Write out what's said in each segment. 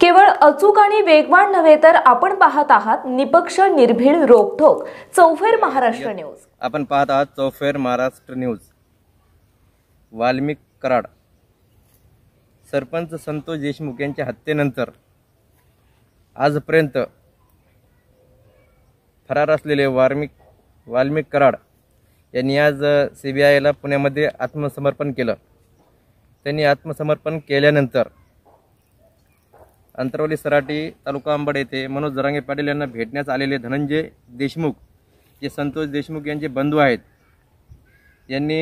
केवळ अचूक आणि वेगवान नव्हे तर आपण पाहत आहात निपक्ष निर्भीड रोखोक चौफेर महाराष्ट्र न्यूज। आपण पाहत आहात चौफेर महाराष्ट्र न्यूज। वाल्मिक कराड सरपंच संतोष देशमुख यांच्या हत्येनंतर आजपर्यंत फरार असलेले वाल्मिक कराड यांनी आज सीबीआयला पुण्यामध्ये आत्मसमर्पण केलं। त्यांनी आत्मसमर्पण केल्यानंतर अंतरवली सराटी तालुका अंबड येथे मनोज जरांगे पाटील यांना भेटण्यास आलेले धनंजय देशमुख जे संतोष देशमुख यांचे बंधू आहेत यांनी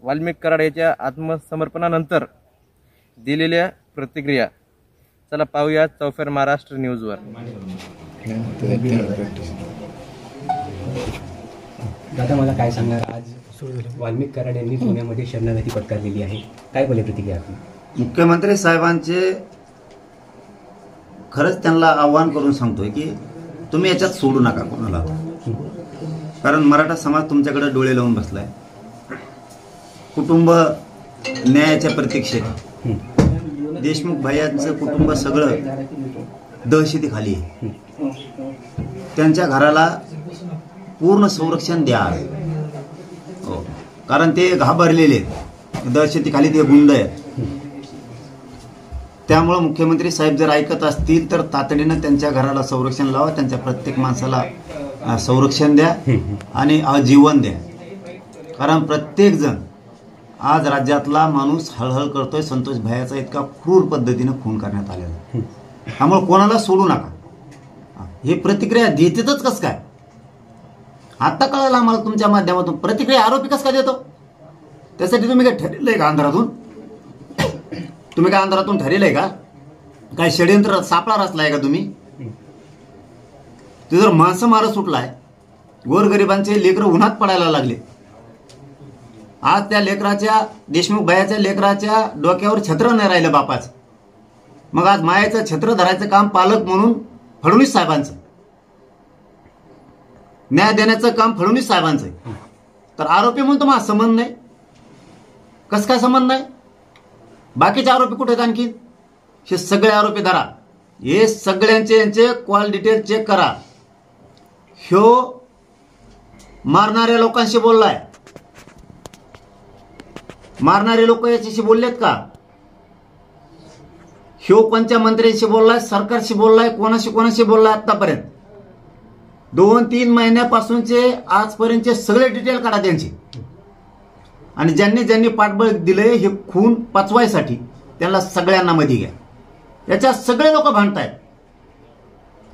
वाल्मिक कराड यांच्या आत्मसमर्पणानंतर दिलेल्या प्रतिक्रिया चला पाहूया चौफेर महाराष्ट्र न्यूजवर। दादा मला काय सांगणार, आज वाल्मिक कराड यांनी पुण्यामध्ये शरणागती पत्करलेली आहे, काय बोले प्रतिक्रिया आपली? मुख्यमंत्री साहेबांचे खरंच त्यांना आव्हान करून सांगतोय की तुम्ही याच्यात सोडू नका कोणाला, कारण मराठा समाज तुमच्याकडे डोळे लावून बसलाय। कुटुंब न्यायाच्या प्रतीक्षेत, देशमुख भैयांचं कुटुंब सगळं दहशतीखाली आहे। त्यांच्या घराला पूर्ण संरक्षण द्या, हो, कारण ते घाबरलेले दहशतीखाली, ते गुंड आहेत। त्यामुळे मुख्यमंत्री साहेब जर ऐकत असतील तर तातडीनं त्यांच्या घराला संरक्षण लावा, त्यांच्या प्रत्येक माणसाला संरक्षण द्या आणि आजीवन द्या, कारण प्रत्येक जण आज राज्यातला माणूस हळहळ करतोय। संतोष भैयाचा इतका क्रूर पद्धतीने खून करण्यात आलेला, त्यामुळे कोणाला सोडू नका। हे प्रतिक्रिया देतेच कस काय? आता कळालं आम्हाला तुमच्या माध्यमातून। प्रतिक्रिया आरोपी कस काय देतो? त्यासाठी तुम्ही काय ठरलंय का अंधारातून? तुम्ही काय अंधारातून ठरलंय का? काय षडयंत्र सापळा रचलाय का तुम्ही? ते जर माणसं मारत सुटलाय, गोरगरिबांचे लेकरं उन्हात पडायला लागले। आज त्या लेकराच्या, देशमुख भैयाच्या लेकराच्या डोक्यावर छत्र नाही राहिलं बापाचं, मग आज मायाचं छत्र धरायचं काम पालक म्हणून फडणवीस साहेबांचं, न्याय देण्याचं काम फडणवीस साहेबांचं आहे। तर आरोपी म्हणून तुम्हाला संबंध नाही? कस काय संबंध नाही? बाकीचे आरोपी कुठे आहेत आणखी? हे सगळे आरोपी धरा, हे सगळ्यांचे यांचे कॉल डिटेल चेक करा। ह्यो मारणाऱ्या लोकांशी बोललाय, मारणारे लोक याच्याशी बोललेत का? ह्यो कोणत्या मंत्र्यांशी बोललाय, सरकारशी बोललाय, कोणाशी बोललाय? आतापर्यंत 2-3 महिन्यापासूनचे आजपर्यंतचे सगळे डिटेल काढा त्यांची, आणि ज्यांनी पाठबळ दिले हे खून पचवायसाठी त्यांना सगळ्यांना मध्ये घ्या। याच्यात सगळे लोक भांडतायत।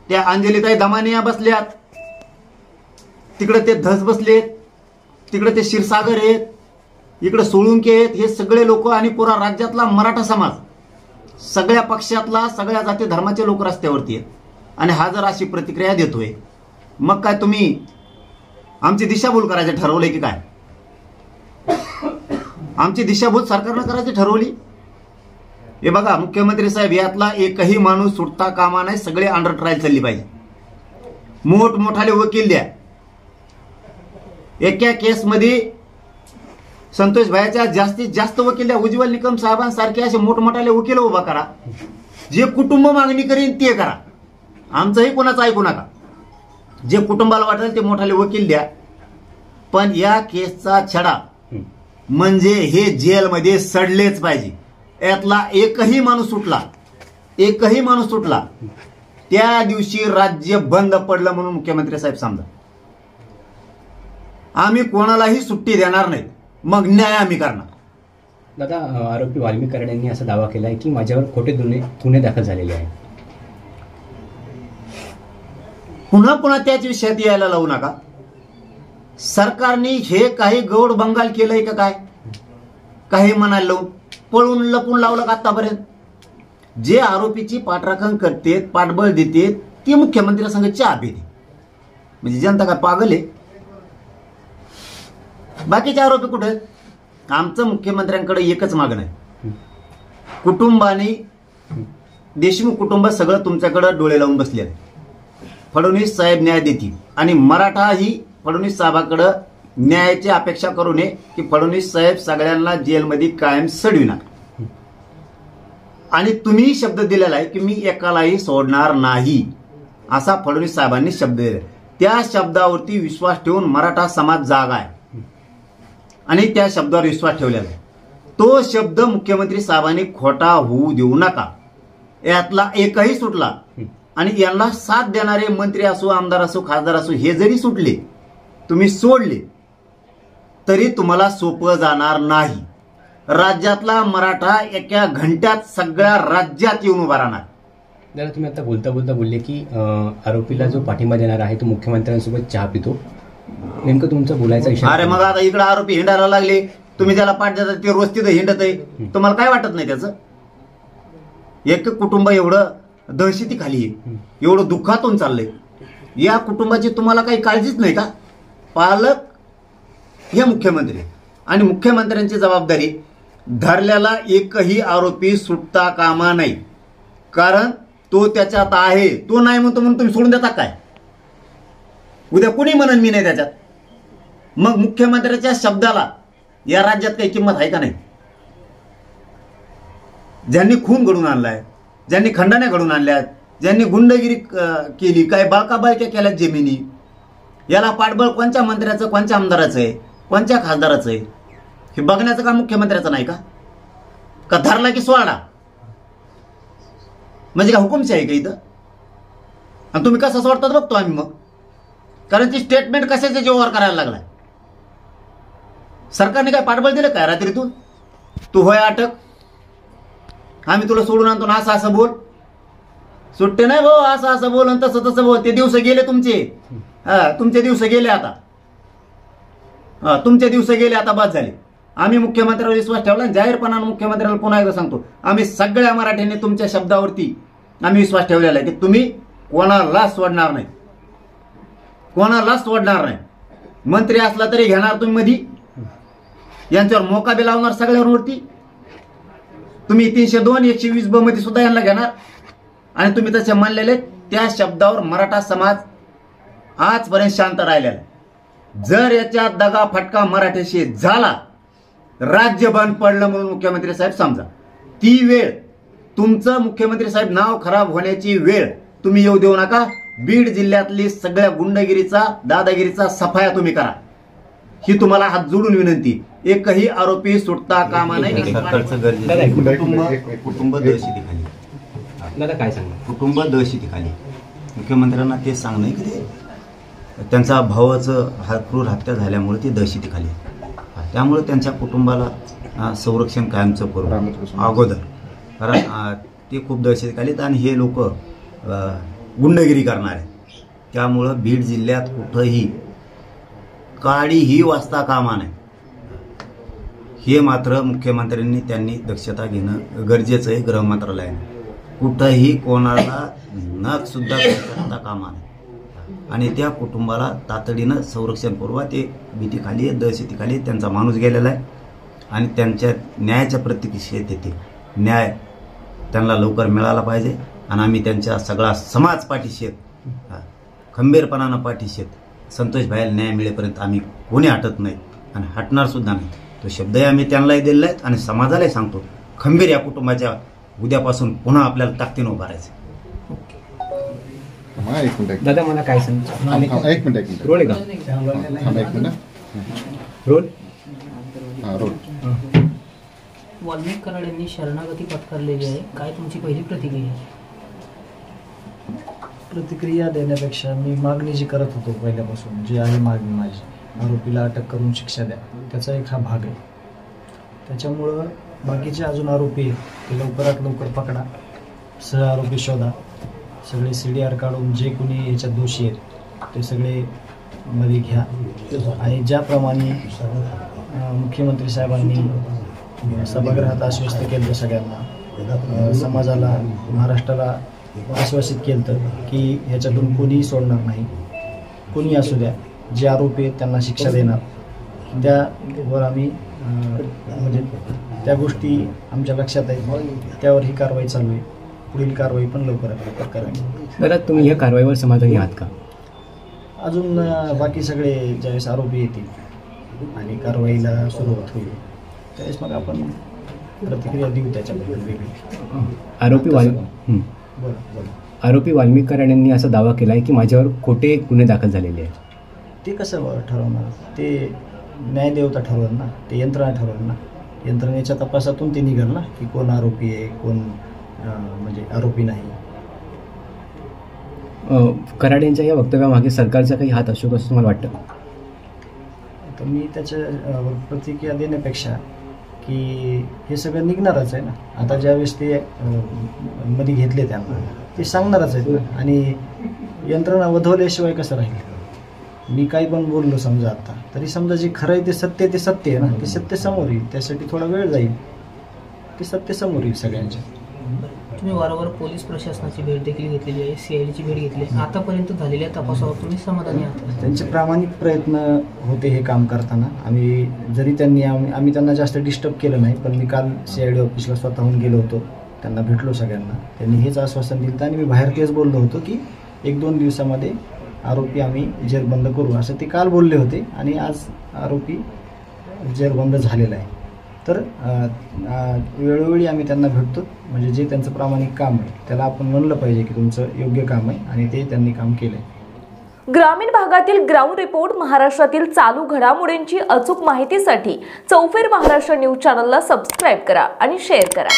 त्या अंजलीताई दमानिया बसल्यात, तिकडे ते धस बसलेत, तिकडे ते क्षीरसागर आहेत, इकडे सोळुंके आहेत। हे सगळे लोक आणि पुरा राज्यातला मराठा समाज, सगळ्या पक्षातला, सगळ्या जाती धर्माचे लोक रस्त्यावरती आहेत, आणि हा जर अशी प्रतिक्रिया देतोय, मग काय तुम्ही आमची दिशाभूल करायचं ठरवलंय की काय? आमची दिशाभूल सरकारनं करायची ठरवली? हे बघा मुख्यमंत्री साहेब, यातला एकही माणूस सुटता कामा नाही, सगळे अंडर ट्रायल चालली पाहिजे। मोठमोठाले वकील द्या। एका केसमध्ये संतोष भैयाच्या जास्तीत जास्त वकील द्या। उज्ज्वल निकम साहेबांसारखे असे मोठमोठाले वकील उभा करा, जे कुटुंब मागणी करीन ते करा। आमचंही कोणाचं ऐकू नका, जे कुटुंबाला वाटेल ते मोठाले वकील द्या। पण या केसचा छडा म्हणजे हे जेलमध्ये सडलेच पाहिजे। यातला एकही माणूस सुटला, त्या दिवशी राज्य बंद पडलं म्हणून मुख्यमंत्री साहेब समजा। आम्ही कोणालाही सुट्टी देणार नाही, मग न्याय आम्ही करणार। दादा, आरोपी वाल्मिक कराड यांनी असा दावा केलाय की माझ्यावर खोटे गुन्हे दाखल झालेले आहेत। पुन्हा त्याच विषयात यायला लावू नका। सरकारने हे काही गौड बंगाल केलंय का? काय काही म्हणायला लावून पळून लपून लावलं का आतापर्यंत? जे आरोपीची पाठराखण करते, पाठबळ देते, ते मुख्यमंत्री संघ चहा पिते, म्हणजे जनता काय पागल आहे? बाकीचे आरोपी कुठे आहेत? आमचं मुख्यमंत्र्यांकडे एकच मागणं आहे, कुटुंबाने, देशमुख कुटुंब सगळं तुमच्याकडे डोळे लावून बसले आहेत। फडणवीस साहेब न्याय देतील, आणि मराठा ही फडणवीस साहेबांकडे न्यायाची अपेक्षा करू नये की फडणवीस साहेब सगळ्यांना जेलमध्ये कायम सडविणार। आणि तुम्ही शब्द दिलेला आहे की मी एकालाही सोडणार नाही, असा फडणवीस साहेबांनी शब्द दिला. त्या शब्दावरती विश्वास ठेवून मराठा समाज जागा आहे आणि त्या शब्दावर विश्वास ठेवलेला आहे. तो शब्द मुख्यमंत्री साहेबांनी खोटा होऊ देऊ नका. यातला एकही सुटला आणि यांना साथ देणारे मंत्री असो, आमदार असो, खासदार असो, हे जरी सुटले, तुम्ही सोडले, तरी तुम्हाला सोपं जाणार नाही. राज्यातला मराठा एका घंट्यात सगळ्या राज्यात येऊन उभा राहणार. दादा, तुम्ही आता बोलता बोलता बोलले की आरोपीला जो पाठिंबा देणार आहे तो मुख्यमंत्र्यांसोबत चहा पितो. नेमकं तुमचं बोलायचा इशारा. अरे मग आता इकडे आरोपी हिंडायला लागले, तुम्ही त्याला पाठ देता, ते रोज तिथं हिंडत आहे. तुम्हाला काय वाटत नाही त्याचं? एक कुटुंब एवढं दहशतीखाली आहे, एवढं दुःखातून चाललंय, या कुटुंबाची तुम्हाला काही काळजीच नाही का? पालक हे मुख्यमंत्री आणि मुख्यमंत्र्यांची जबाबदारी, धरल्याला एकही आरोपी सुटता कामा नाही. कारण तो त्याच्यात आहे. तो नाही म्हणतो म्हणून तुम्ही सोडून देता काय? उद्या कुणी म्हणून मी नाही त्याच्यात. मग मुख्यमंत्र्याच्या शब्दाला या राज्यात काही किंमत आहे का नाही? ज्यांनी खून घडून आणलाय, ज्यांनी खंडण्या घडून आणल्यात, ज्यांनी गुंडगिरी केली, काय बाळकाबाळक्या केल्यात जमिनी, याला पाठबळ कोणत्या मंत्र्याचं, कोणत्या आमदाराचं आहे, कोणत्या खासदाराचं आहे, हे बघण्याचं काम मुख्यमंत्र्याचं नाही का? का धरला की सोडा म्हणजे का हुकुमशाही आहे का इथं? आणि तुम्ही कसं सोडतात बघतो आम्ही मग. कारण ती स्टेटमेंट कशाच्या जीवावर करायला लागलाय. सरकारने काय पाठबळ दिलं काय रात्री? तू होय अटक, आम्ही तुला सोडून आणतो ना, असं असं बोल. सुट्टे नाही भाऊ, असं असं बोल आणि तसं तसं बोल. ते दिवस गेले तुमचे. तुमचे दिवस गेले आता. तुमचे दिवस गेले आता, बाद झाले. आम्ही मुख्यमंत्र्यावर विश्वास ठेवला. जाहीरपणाने मुख्यमंत्र्याला पुन्हा एकदा सांगतो, आम्ही सगळ्या मराठ्यांनी तुमच्या शब्दावरती आम्ही विश्वास ठेवलेला आहे की तुम्ही कोणाला सोडणार नाही, कोणाला सोडणार नाही. मंत्री असला तरी घेणार तुम्ही मधी, यांच्यावर मोकाबी लावणार सगळ्यांवरती. तुम्ही 302 120 ब मध्ये सुद्धा यांना घेणार आणि तुम्ही तसे मानलेले. त्या शब्दावर मराठा समाज आजपर्यंत शांत राहिलेला. जर याच्या दगा फटका मराठ्याशी झाला, राज्य बंद पडलं म्हणून मुख्यमंत्री साहेब समजा, ती वेळ तुमचं मुख्यमंत्री साहेब नाव खराब होण्याची वेळ तुम्ही येऊ देऊ नका. बीड जिल्ह्यातली सगळ्या गुंडगिरीचा, दादागिरीचा सफाया तुम्ही करा, ही तुम्हाला हात जोडून विनंती. एकही आरोपी सुटता कामा नाही. कुटुंब दहशतीखाली. दादा काय सांगा? कुटुंब दहशतीखाली. मुख्यमंत्र्यांना ते सांगणं की ते त्यांचा भावाचं क्रूर हत्या झाल्यामुळे ते दहशतीखाली. त्यामुळे त्यांच्या कुटुंबाला संरक्षण कायमचं करू अगोदर, कारण ते खूप दहशतीखाली आहेत आणि हे लोक गुंडगिरी करणार आहेत. त्यामुळं बीड जिल्ह्यात कुठंही काडीही वाजता कामा नाही. हे मात्र मुख्यमंत्र्यांनी त्यांनी दक्षता घेणं गरजेचं आहे. गृह मंत्रालयाने कुठंही कोणाला नख सुद्धा करता कामा नाही आणि त्या कुटुंबाला तातडीनं संरक्षण पुरवा. ते भीतीखाली आहे, दहशतीखाली आहे. त्यांचा माणूस गेलेला आहे आणि त्यांच्या न्यायाच्या प्रतीक्षेत येते. न्याय त्यांना लवकर मिळाला पाहिजे आणि आम्ही त्यांच्या सगळा समाज पाठीशी आहेत, खंबीरपणानं पाठीशी आहेत. संतोष भाईला न्याय मिळेपर्यंत आम्ही कोणी हटत नाही आणि हटणार सुद्धा नाही. तो शब्दही आम्ही त्यांनाही दिलेला आहे आणि समाजालाही सांगतो, खंबीर या कुटुंबाच्या उद्यापासून पुन्हा आपल्याला ताकदीनं उभा राहायचं. दादा मला काय सांग? एक मिनिट रोल आहे का? एक minute roll. Roll. Valmik Karad यांनी शरणागती पत्करलेली आहे, काय तुमची पहिली प्रतिक्रिया? प्रतिक्रिया देण्यापेक्षा मी मागणी जी करत होतो पहिल्यापासून, जी आहे मागणी माझी, आरोपीला अटक करून शिक्षा द्या, त्याचा एक हा भाग आहे. त्याच्यामुळं बाकीचे अजून आरोपी आहेत ते लवकरात लवकर पकडा, सह आरोपी शोधा, सगळे CDR काढून जे कोणी याच्यात दोषी आहेत ते सगळे मध्ये घ्या. आणि ज्याप्रमाणे मुख्यमंत्री साहेबांनी सभागृहात आश्वस्त केलं सगळ्यांना, समाजाला, महाराष्ट्राला आश्वासित केलं की ह्याच्यातून कोणीही सोडणार नाही, कोणी असू द्या, जे आरोपी आहेत त्यांना शिक्षा देणार. त्यावर आम्ही म्हणजे त्या गोष्टी आमच्या लक्षात आहेत, त्यावर ही कारवाई चालू आहे. पुढील कारवाई पण लवकरात लवकर करावी. दादा तुम्ही या कारवाईवर समाधानी आहात का? अजून बाकी सगळे ज्यावेळेस आरोपी येतील आणि कारवाईला सुरुवात होईल त्यावेळेस मग आपण प्रतिक्रिया देऊ त्याच्याबद्दल वेगळी. आरोपी बोला. आरोपी वाल्मिक कराड यांनी असा दावा केला आहे की माझ्यावर खोटे गुन्हे दाखल झालेले आहेत. ते कसं ठरवणार? ते न्यायदेवता ठरवणार ना, ते यंत्रणा ठरवणार ना. यंत्रणेच्या तपासातून ते निघाल ना की कोण आरोपी आहे, कोण म्हणजे आरोपी नाही. कराड यांच्या या वक्तव्यामागे सरकारचा काही हात असू असं तुम्हाला वाटतं? तर मी त्याच्या प्रतिक्रिया देण्यापेक्षा की हे सगळं निघणारच आहे ना. आता ज्यावेळेस ते मध्ये घेतले त्यांना ते सांगणारच आहेत ना. आणि यंत्रणा वधवल्याशिवाय कसं राहील? मी काही पण बोललो समजा आता तरी समजा जे खरं आहे ते सत्य आहे ना. ते सत्य समोर येईल, त्यासाठी थोडा वेळ जाईल. ते सत्य समोर येईल सगळ्यांच्या. तुम्ही वारंवार पोलीस प्रशासनाची भेट देखील घेतलेली आहे, CIDची भेट घेतली. आतापर्यंत झालेल्या तपासावर तुम्ही समाधानी आहात? त्यांचे प्रामाणिक प्रयत्न होते हे काम करताना. आम्ही जरी आम्ही त्यांना जास्त डिस्टर्ब केलं नाही, पण मी काल CID ऑफिसला स्वतःहून गेलो होतो, त्यांना भेटलो सगळ्यांना. त्यांनी हेच आश्वासन दिलं आणि मी बाहेर तेच बोललो होतो की 1-2 दिवसामध्ये आरोपी आम्ही जेरबंद करू असं ते काल बोलले होते. आणि आज आरोपी जेरबंद झालेला आहे. तर वेळोवेळी आम्ही त्यांना भेटतो. म्हणजे जे त्यांचं प्रामाणिक काम आहे त्याला आपण म्हणलं पाहिजे की तुमचं योग्य काम आहे आणि ते त्यांनी काम केलं आहे. ग्रामीण भागातील ग्राउंड रिपोर्ट, महाराष्ट्रातील चालू घडामोडींची अचूक माहितीसाठी चौफेर महाराष्ट्र न्यूज चॅनलला सबस्क्राईब करा आणि शेअर करा.